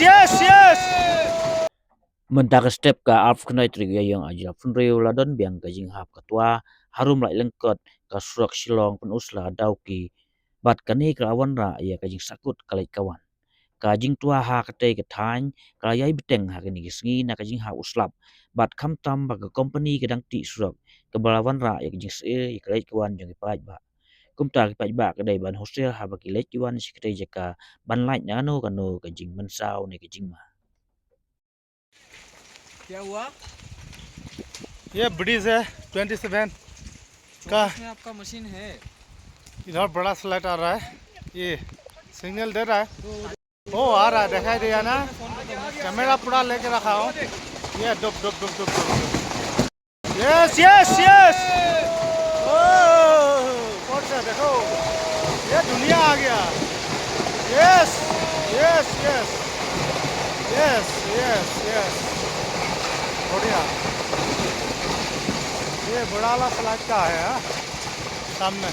yes, yes. Mentak step ka alf knai tri yang ajra funreu ladon biang ka jing hap katwa harum Laitlyngkot ka surak Shillong Pynursla dauki bat kani ka awan ra ya ka jing Sahkut kalai kawan ka jing tua ha ka te ka thain ka yai beteng ha kani gisngi na ka jing ha uslap bat kham tam ba ka company ka dang ti surak ka balawan ra ya ka jing se ya kalai kawan jong ipaj ba kumta ka paj ba ka dai ban hostel ha ba ki lek kawan sikte jaka ban lai na no ka jing mansau ne ka jing ma क्या हुआ? ये ब्रिज है 27 का। इसमें आपका मशीन है। इधर बड़ा स्लाइड आ रहा है, ये सिग्नल दे रहा है, ओ आ रहा है, दिखाई दिया ना। कैमरा पूरा लेके रखा हूँ, ये डुब डुब डुब डुब डुब। यस यस यस, कौन सा देखो, ये दुनिया आ गया। Yes yes yes yes yes yes, बढ़िया। ये बड़ा वाला स्लाइड का है सामने।